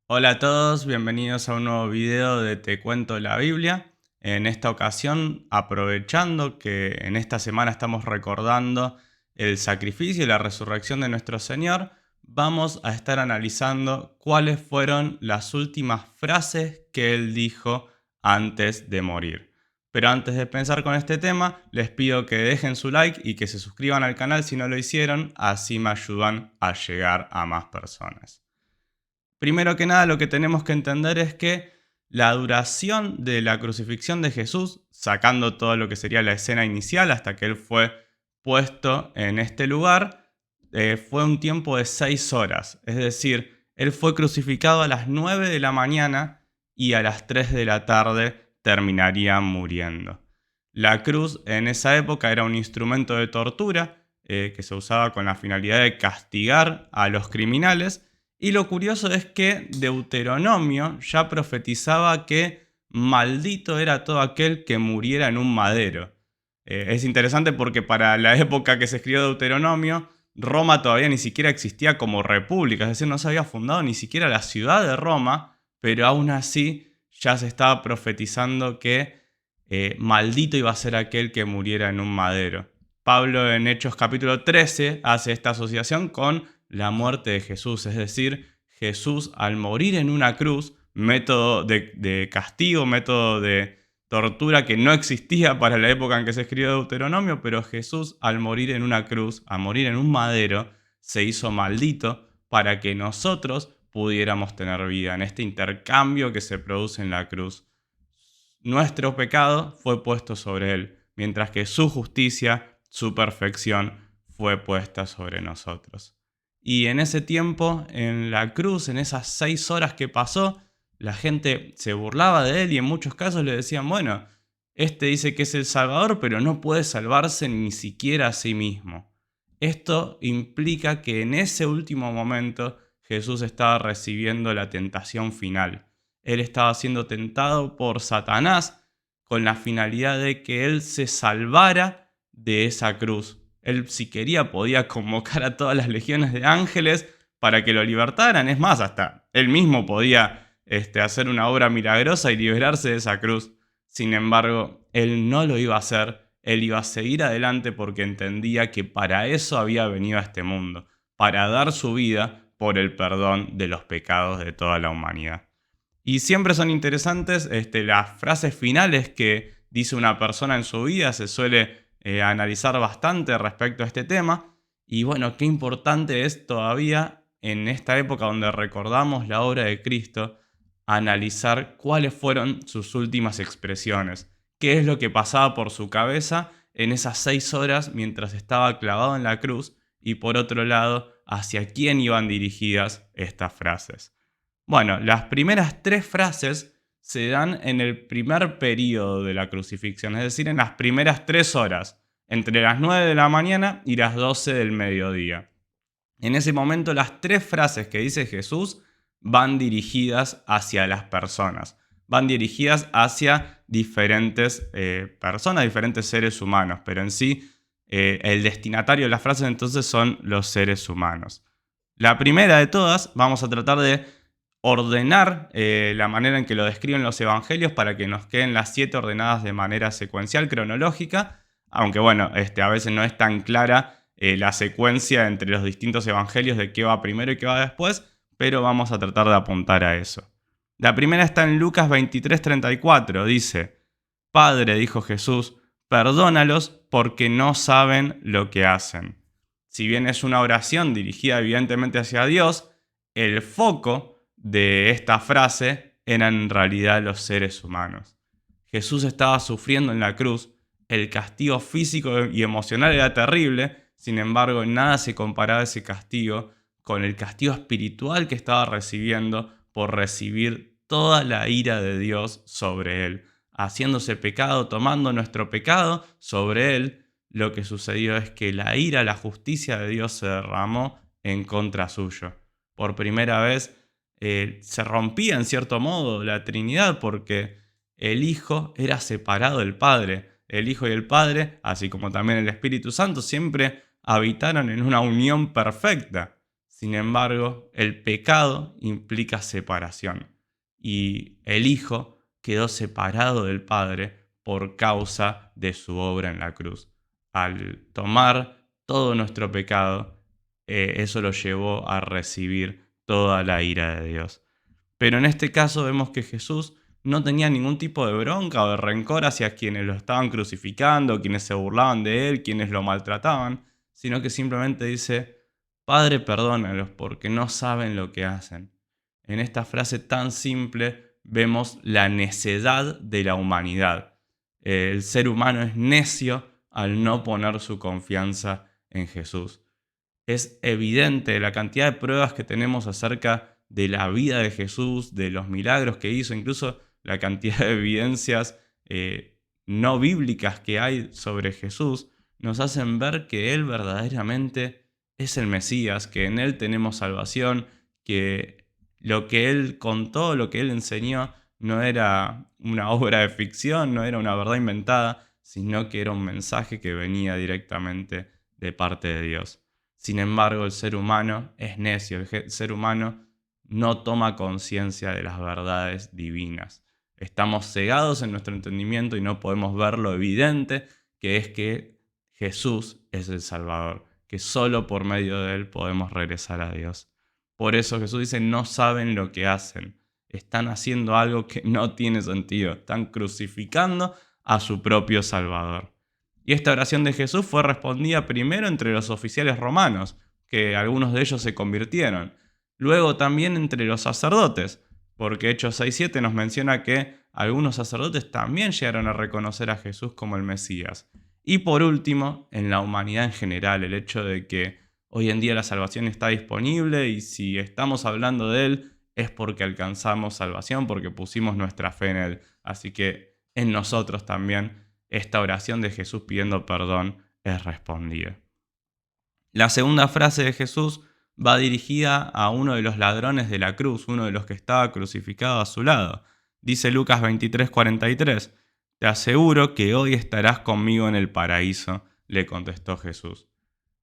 Hola a todos, bienvenidos a un nuevo video de Te Cuento la Biblia. En esta ocasión, aprovechando que en esta semana estamos recordando el sacrificio y la resurrección de nuestro Señor, vamos a estar analizando cuáles fueron las últimas frases que Él dijo antes de morir. Pero antes de pensar con este tema, les pido que dejen su like y que se suscriban al canal si no lo hicieron, así me ayudan a llegar a más personas. Primero que nada, lo que tenemos que entender es que la duración de la crucifixión de Jesús, sacando todo lo que sería la escena inicial hasta que Él fue puesto en este lugar, fue un tiempo de 6 horas. Es decir, Él fue crucificado a las 9 de la mañana y a las 3 de la tarde terminaría muriendo. La cruz en esa época era un instrumento de tortura que se usaba con la finalidad de castigar a los criminales. Y lo curioso es que Deuteronomio ya profetizaba que maldito era todo aquel que muriera en un madero. Es interesante porque para la época que se escribió Deuteronomio, Roma todavía ni siquiera existía como república, es decir, no se había fundado ni siquiera la ciudad de Roma, pero aún así ya se estaba profetizando que maldito iba a ser aquel que muriera en un madero. Pablo en Hechos capítulo 13 hace esta asociación con la muerte de Jesús, es decir, Jesús al morir en una cruz, método de castigo, método de tortura que no existía para la época en que se escribió Deuteronomio, pero Jesús al morir en una cruz, a morir en un madero, se hizo maldito para que nosotros pudiéramos tener vida en este intercambio que se produce en la cruz. Nuestro pecado fue puesto sobre Él, mientras que su justicia, su perfección, fue puesta sobre nosotros. Y en ese tiempo, en la cruz, en esas 6 horas que pasó, la gente se burlaba de Él y en muchos casos le decían, bueno, este dice que es el Salvador, pero no puede salvarse ni siquiera a sí mismo. Esto implica que en ese último momento Jesús estaba recibiendo la tentación final. Él estaba siendo tentado por Satanás con la finalidad de que él se salvara de esa cruz. Él, si quería, podía convocar a todas las legiones de ángeles para que lo libertaran. Es más, hasta él mismo podía hacer una obra milagrosa y liberarse de esa cruz. Sin embargo, él no lo iba a hacer. Él iba a seguir adelante porque entendía que para eso había venido a este mundo, para dar su vida por el perdón de los pecados de toda la humanidad. Y siempre son interesantes las frases finales que dice una persona en su vida, se suele analizar bastante respecto a este tema. Y bueno, qué importante es todavía en esta época donde recordamos la obra de Cristo, analizar cuáles fueron sus últimas expresiones, qué es lo que pasaba por su cabeza en esas 6 horas mientras estaba clavado en la cruz y por otro lado, hacia quién iban dirigidas estas frases. Bueno, las primeras 3 frases se dan en el primer periodo de la crucifixión, es decir, en las primeras 3 horas, entre las 9 de la mañana y las 12 del mediodía. En ese momento las 3 frases que dice Jesús van dirigidas hacia las personas, van dirigidas hacia diferentes personas, diferentes seres humanos, pero en sí el destinatario de las frases entonces son los seres humanos. La primera de todas, vamos a tratar de ordenar la manera en que lo describen los evangelios para que nos queden las 7 ordenadas de manera secuencial, cronológica, aunque bueno, a veces no es tan clara la secuencia entre los distintos evangelios de qué va primero y qué va después, pero vamos a tratar de apuntar a eso. La primera está en Lucas 23:34, dice, Padre, dijo Jesús, perdónalos porque no saben lo que hacen. Si bien es una oración dirigida evidentemente hacia Dios, el foco de esta frase eran en realidad los seres humanos. Jesús estaba sufriendo en la cruz, el castigo físico y emocional era terrible, sin embargo nada se comparaba a ese castigo con el castigo espiritual que estaba recibiendo por recibir toda la ira de Dios sobre él, haciéndose pecado, tomando nuestro pecado sobre él. Lo que sucedió es que la ira, la justicia de Dios se derramó en contra suyo. Por primera vez se rompía en cierto modo la Trinidad porque el Hijo era separado del Padre. El Hijo y el Padre, así como también el Espíritu Santo, siempre habitaron en una unión perfecta. Sin embargo, el pecado implica separación y el Hijo quedó separado del Padre por causa de su obra en la cruz. Al tomar todo nuestro pecado, eso lo llevó a recibir toda la ira de Dios. Pero en este caso vemos que Jesús no tenía ningún tipo de bronca o de rencor hacia quienes lo estaban crucificando, quienes se burlaban de él, quienes lo maltrataban, sino que simplemente dice: Padre, perdónalos porque no saben lo que hacen. En esta frase tan simple vemos la necedad de la humanidad. El ser humano es necio al no poner su confianza en Jesús. Es evidente la cantidad de pruebas que tenemos acerca de la vida de Jesús, de los milagros que hizo, incluso la cantidad de evidencias no bíblicas que hay sobre Jesús, nos hacen ver que Él verdaderamente es el Mesías, que en Él tenemos salvación, que lo que Él contó, lo que Él enseñó, no era una obra de ficción, no era una verdad inventada, sino que era un mensaje que venía directamente de parte de Dios. Sin embargo, el ser humano es necio, el ser humano no toma conciencia de las verdades divinas. Estamos cegados en nuestro entendimiento y no podemos ver lo evidente que es que Jesús es el Salvador, que solo por medio de Él podemos regresar a Dios. Por eso Jesús dice: no saben lo que hacen, están haciendo algo que no tiene sentido, están crucificando a su propio Salvador. Y esta oración de Jesús fue respondida primero entre los oficiales romanos, que algunos de ellos se convirtieron. Luego también entre los sacerdotes, porque Hechos 6:7 nos menciona que algunos sacerdotes también llegaron a reconocer a Jesús como el Mesías. Y por último, en la humanidad en general, el hecho de que hoy en día la salvación está disponible y si estamos hablando de Él es porque alcanzamos salvación, porque pusimos nuestra fe en Él. Así que en nosotros también esta oración de Jesús pidiendo perdón es respondida. La segunda frase de Jesús va dirigida a uno de los ladrones de la cruz, uno de los que estaba crucificado a su lado. Dice Lucas 23:43, te aseguro que hoy estarás conmigo en el paraíso, le contestó Jesús.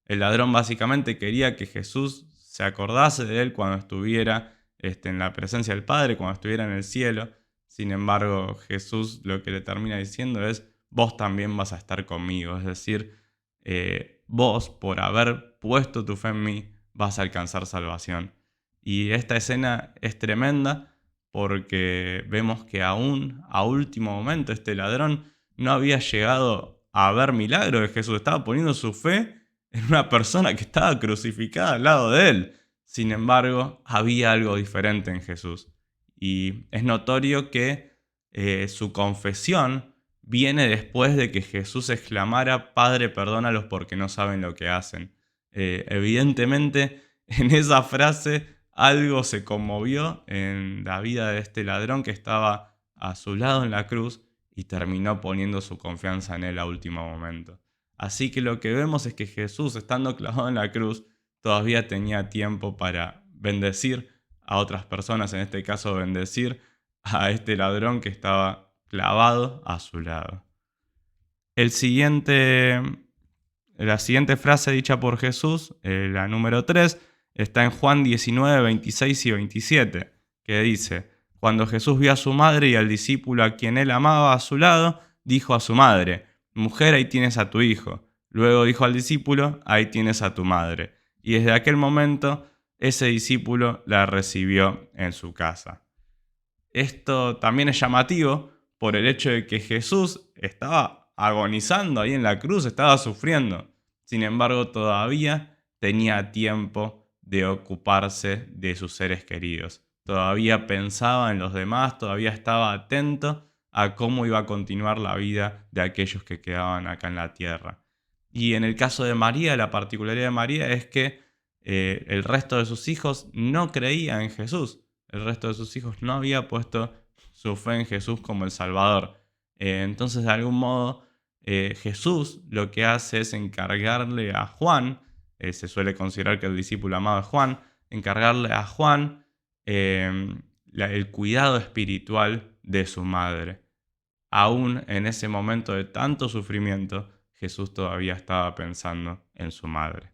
El ladrón básicamente quería que Jesús se acordase de él cuando estuviera en la presencia del Padre, cuando estuviera en el cielo. Sin embargo, Jesús lo que le termina diciendo es: vos también vas a estar conmigo. Es decir, vos, por haber puesto tu fe en mí, vas a alcanzar salvación. Y esta escena es tremenda porque vemos que aún a último momento este ladrón no había llegado a ver milagros de Jesús. Estaba poniendo su fe en una persona que estaba crucificada al lado de él. Sin embargo, había algo diferente en Jesús. Y es notorio que su confesión viene después de que Jesús exclamara: Padre, perdónalos porque no saben lo que hacen. Evidentemente, en esa frase algo se conmovió en la vida de este ladrón que estaba a su lado en la cruz y terminó poniendo su confianza en él a último momento. Así que lo que vemos es que Jesús, estando clavado en la cruz, todavía tenía tiempo para bendecir a otras personas, en este caso bendecir a este ladrón que estaba clavado a su lado. La siguiente frase dicha por Jesús, la número 3, está en Juan 19, 26 y 27, que dice: cuando Jesús vio a su madre y al discípulo a quien él amaba a su lado, dijo a su madre: mujer, ahí tienes a tu hijo. Luego dijo al discípulo: ahí tienes a tu madre. Y desde aquel momento, ese discípulo la recibió en su casa. Esto también es llamativo por el hecho de que Jesús estaba agonizando ahí en la cruz, estaba sufriendo. Sin embargo, todavía tenía tiempo de ocuparse de sus seres queridos. Todavía pensaba en los demás, todavía estaba atento a cómo iba a continuar la vida de aquellos que quedaban acá en la tierra. Y en el caso de María, la particularidad de María es que el resto de sus hijos no creían en Jesús. El resto de sus hijos no había puesto su fe en Jesús como el Salvador. Entonces, de algún modo, Jesús lo que hace es encargarle a Juan, se suele considerar que el discípulo amado es Juan, encargarle a Juan el cuidado espiritual de su madre. Aún en ese momento de tanto sufrimiento, Jesús todavía estaba pensando en su madre.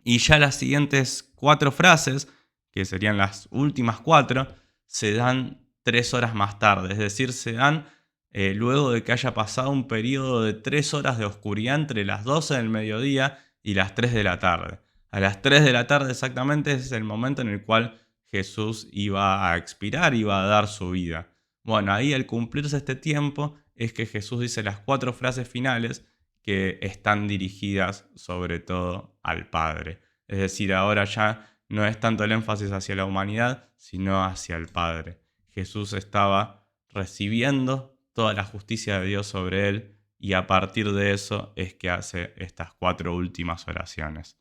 Y ya las siguientes 4 frases, que serían las últimas 4, se dan 3 horas más tarde. Es decir, se dan luego de que haya pasado un periodo de 3 horas de oscuridad entre las 12 del mediodía y las 3 de la tarde. A las 3 de la tarde exactamente es el momento en el cual Jesús iba a expirar, iba a dar su vida. Bueno, ahí al cumplirse este tiempo es que Jesús dice las 4 frases finales que están dirigidas sobre todo al Padre. Es decir, ahora ya no es tanto el énfasis hacia la humanidad, sino hacia el Padre. Jesús estaba recibiendo toda la justicia de Dios sobre él y a partir de eso es que hace estas 4 últimas oraciones.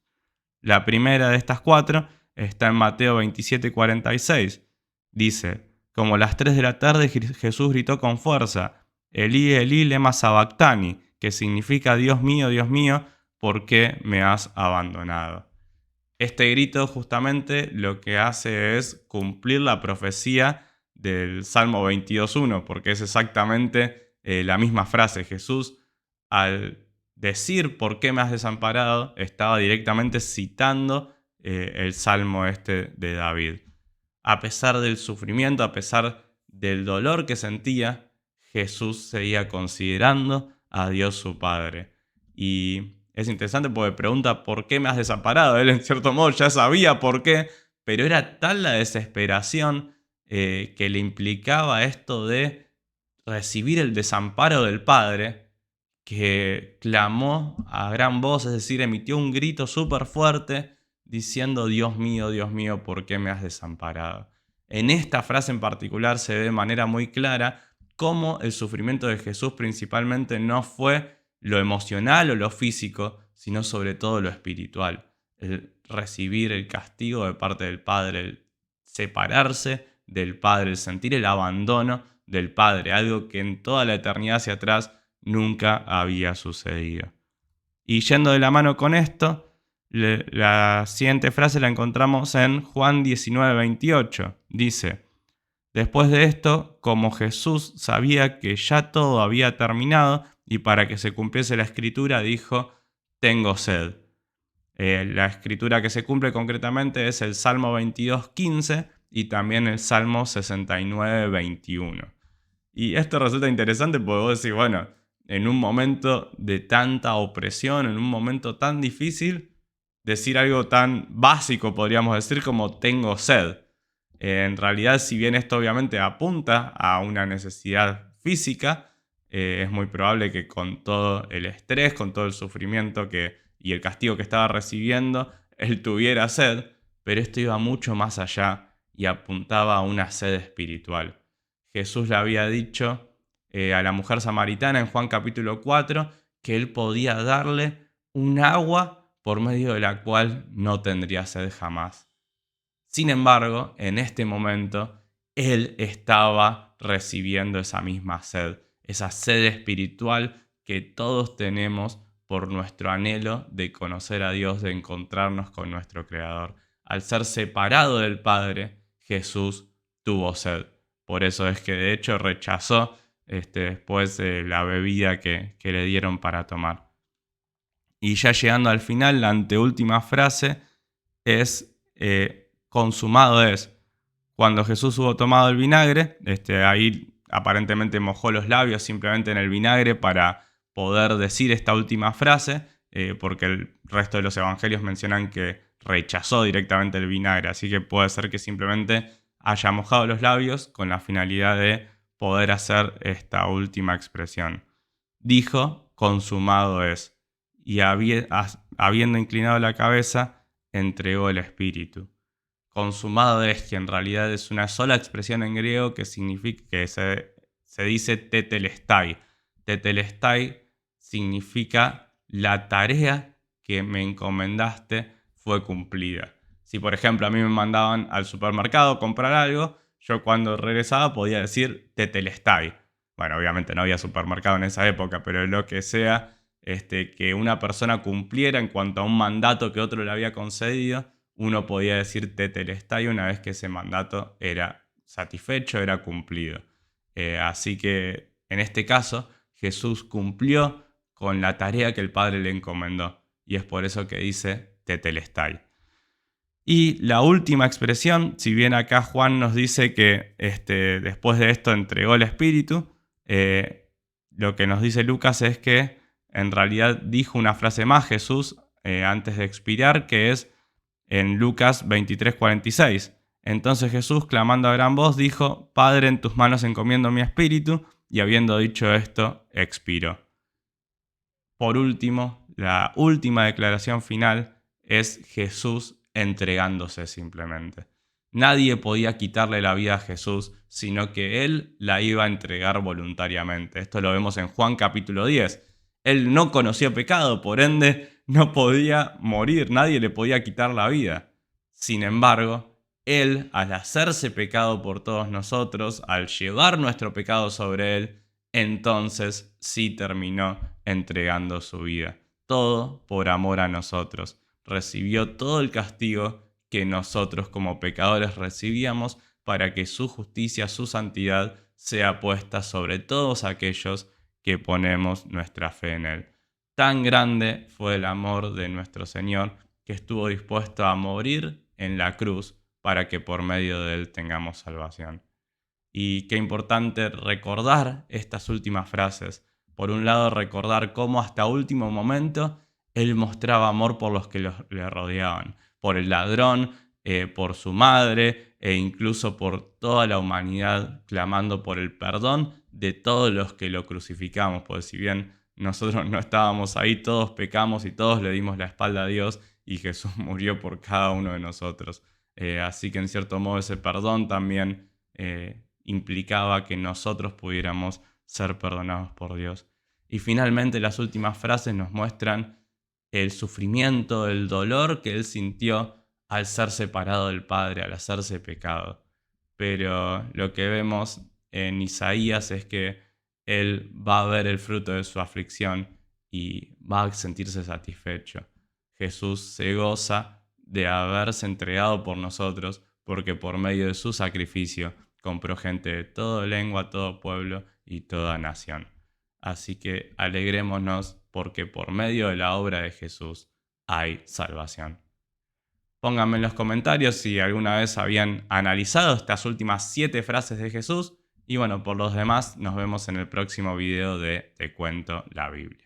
La primera de estas 4 está en Mateo 27:46. Dice: como las 3 de la tarde Jesús gritó con fuerza: Elí, Elí, lema sabactani, que significa Dios mío, ¿por qué me has abandonado? Este grito justamente lo que hace es cumplir la profecía del Salmo 22:1, porque es exactamente la misma frase. Jesús, al decir ¿por qué me has desamparado?, estaba directamente citando el Salmo este de David. A pesar del sufrimiento, a pesar del dolor que sentía, Jesús seguía considerando a Dios su Padre. Y es interesante porque pregunta ¿por qué me has desamparado? Él en cierto modo ya sabía por qué, pero era tal la desesperación que le implicaba esto de recibir el desamparo del Padre, que clamó a gran voz, es decir, emitió un grito súper fuerte diciendo Dios mío, ¿por qué me has desamparado? En esta frase en particular se ve de manera muy clara cómo el sufrimiento de Jesús principalmente no fue lo emocional o lo físico, sino sobre todo lo espiritual. El recibir el castigo de parte del Padre, el separarse del Padre, el sentir el abandono del Padre, algo que en toda la eternidad hacia atrás nunca había sucedido. Y yendo de la mano con esto, la siguiente frase la encontramos en Juan 19:28. Dice: después de esto, como Jesús sabía que ya todo había terminado y para que se cumpliese la escritura, dijo: tengo sed. La escritura que se cumple concretamente es el Salmo 22:15 y también el Salmo 69:21. Y esto resulta interesante porque vos decís, bueno, en un momento de tanta opresión, en un momento tan difícil, decir algo tan básico, podríamos decir, como tengo sed. En realidad, si bien esto obviamente apunta a una necesidad física, es muy probable que con todo el estrés, con todo el sufrimiento y el castigo que estaba recibiendo, él tuviera sed, pero esto iba mucho más allá y apuntaba a una sed espiritual. Jesús le había dicho a la mujer samaritana en Juan capítulo 4 que él podía darle un agua por medio de la cual no tendría sed jamás. Sin embargo, en este momento, él estaba recibiendo esa misma sed, esa sed espiritual que todos tenemos por nuestro anhelo de conocer a Dios, de encontrarnos con nuestro Creador. Al ser separado del Padre, Jesús tuvo sed. Por eso es que de hecho rechazó después la bebida que le dieron para tomar. Y ya llegando al final, la anteúltima frase es consumado es. Cuando Jesús hubo tomado el vinagre, ahí aparentemente mojó los labios simplemente en el vinagre para poder decir esta última frase, porque el resto de los evangelios mencionan que rechazó directamente el vinagre, así que puede ser que simplemente haya mojado los labios con la finalidad de poder hacer esta última expresión. Dijo, consumado es, y habiendo inclinado la cabeza, entregó el espíritu. Consumado es, que en realidad es una sola expresión en griego que significa que se dice tetelestai. Tetelestai significa la tarea que me encomendaste fue cumplida. Si por ejemplo a mí me mandaban al supermercado a comprar algo, yo cuando regresaba podía decir tetelestai. Bueno, obviamente no había supermercado en esa época, pero lo que sea que una persona cumpliera en cuanto a un mandato que otro le había concedido, uno podía decir tetelestai una vez que ese mandato era satisfecho, era cumplido. Así que en este caso Jesús cumplió con la tarea que el Padre le encomendó. Y es por eso que dice tetelestai. Y la última expresión, si bien acá Juan nos dice que después de esto entregó el Espíritu, lo que nos dice Lucas es que en realidad dijo una frase más Jesús antes de expirar, que es en Lucas 23:46. Entonces Jesús, clamando a gran voz, dijo: Padre, en tus manos encomiendo mi espíritu, y habiendo dicho esto, expiró. Por último, la última declaración final es Jesús entregándose simplemente. Nadie podía quitarle la vida a Jesús, sino que Él la iba a entregar voluntariamente. Esto lo vemos en Juan capítulo 10. Él no conocía pecado, por ende no podía morir, nadie le podía quitar la vida. Sin embargo, Él, al hacerse pecado por todos nosotros, al llevar nuestro pecado sobre Él, entonces sí terminó entregando su vida. Todo por amor a nosotros. Recibió todo el castigo que nosotros como pecadores recibíamos para que su justicia, su santidad sea puesta sobre todos aquellos que ponemos nuestra fe en Él. Tan grande fue el amor de nuestro Señor que estuvo dispuesto a morir en la cruz para que por medio de Él tengamos salvación. Y qué importante recordar estas últimas frases. Por un lado, recordar cómo hasta último momento Él mostraba amor por los que le rodeaban, por el ladrón, por su madre e incluso por toda la humanidad, clamando por el perdón de todos los que lo crucificamos. Porque si bien nosotros no estábamos ahí, todos pecamos y todos le dimos la espalda a Dios y Jesús murió por cada uno de nosotros. Así que en cierto modo ese perdón también implicaba que nosotros pudiéramos ser perdonados por Dios. Y finalmente las últimas frases nos muestran el sufrimiento, el dolor que Él sintió al ser separado del Padre, al hacerse pecado. Pero lo que vemos en Isaías es que Él va a ver el fruto de su aflicción y va a sentirse satisfecho. Jesús se goza de haberse entregado por nosotros, porque por medio de su sacrificio compró gente de toda lengua, todo pueblo y toda nación. Así que alegrémonos porque por medio de la obra de Jesús hay salvación. Pónganme en los comentarios si alguna vez habían analizado estas últimas 7 frases de Jesús. Y bueno, por los demás nos vemos en el próximo video de Te Cuento la Biblia.